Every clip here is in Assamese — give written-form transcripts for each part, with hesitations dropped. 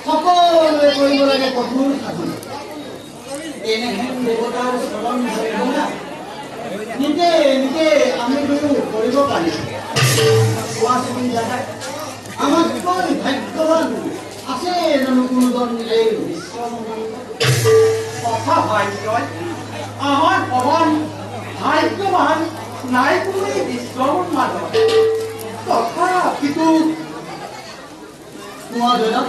সকলোৱে কৰিব লাগে কঠোৰ সাধন। এনেহেন দেৱতাৰ চৰণ ধৰিবনা নিজে নিজে আমি দুয়ো কৰিব পাৰিম। কোৱাচোন দাদা, আমাতকৈ ভাগ্যৱান আছে জানো কোনোজন এই কথা ভাগ্য আমাৰ ভগবান ভাগ্যবান নাই কোনো এই বিশ্বৰ মাধব তথাপিতো কোৱা দাদা,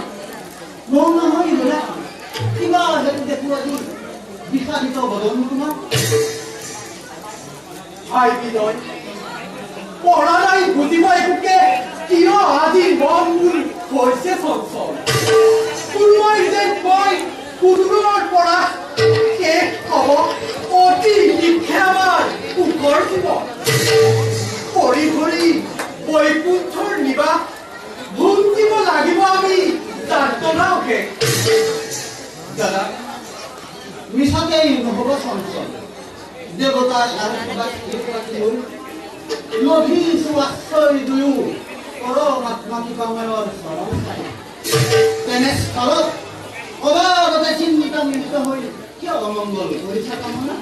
মোৰ নহয় দাদা, কিবা যদি দেখো আজি বিষাদিত বদন তোমাৰ। ভাই বিনয় পড়া নাই বুঝিব একোকে কিয় আজি মন মোৰ হৈছে চঞ্চল। কোনোবাই যে কয় কুদুৰৰ পৰা শেষ হব অতি নিক্ষে আমাৰ সুখৰ জীৱন। পৰি ধৰি বৈকুণ্ঠৰ নিবাস ভুঞ্জিব লাগিব আমি যাতনাকে। দাদা, মিছাতেই নহ'ব চঞ্চল। দেৱতাৰ আশীৰ্বাদ লভিছো আশ্ৰয় দুয়ো পৰমাত্মা কৃপাময়ৰ চৰণ চাই। তেনেস্থলত অবাগতে চিন্তামুক্ত হৈ কিয় অমংগল কৰিছা কামনা?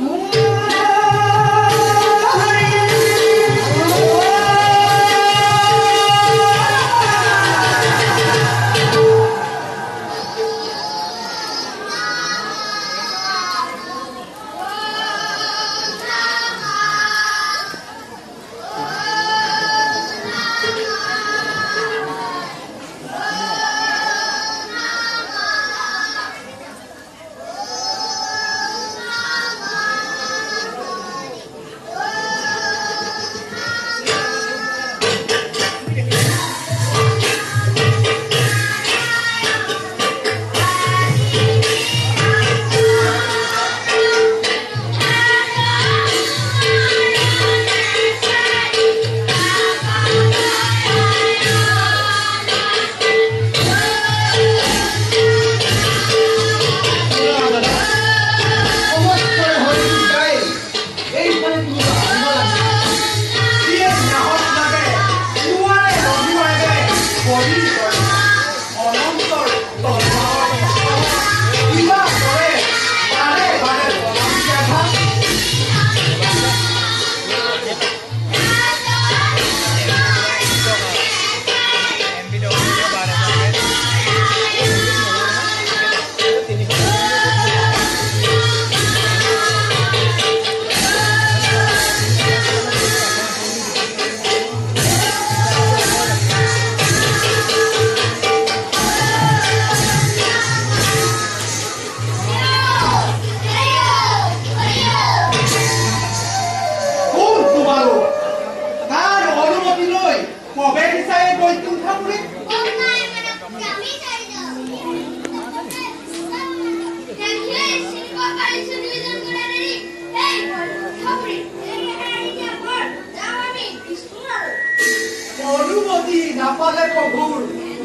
অনুমতি নাপালে প্ৰভুৰ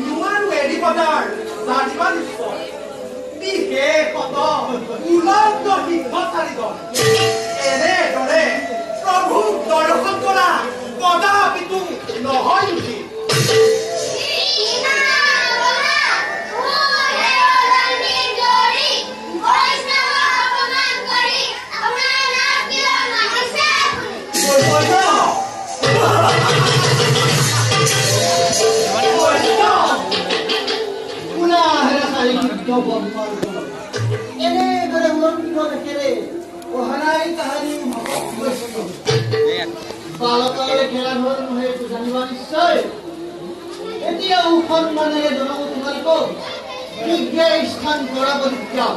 নোৱাৰো এৰিবদাৰ জানিবা নিশ্চয়। বিশেষত উলন্ত শিক্ষাচাৰীগণ এনেদৰে প্ৰভুক দৰ্শন কৰা কদাপিতো নহয় উচিত। এনেদৰে উলংঘ দেখেৰে অহানাই তাহাৰি বালকৰে ঘেৰা ধৰ নহয় এইটো জানিবা নিশ্চয়। এতিয়া সন্মানেৰে জনাব তোমালোকক শীঘ্ৰে স্থান কৰা প্ৰতিজ্ঞা।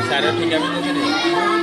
Sarah,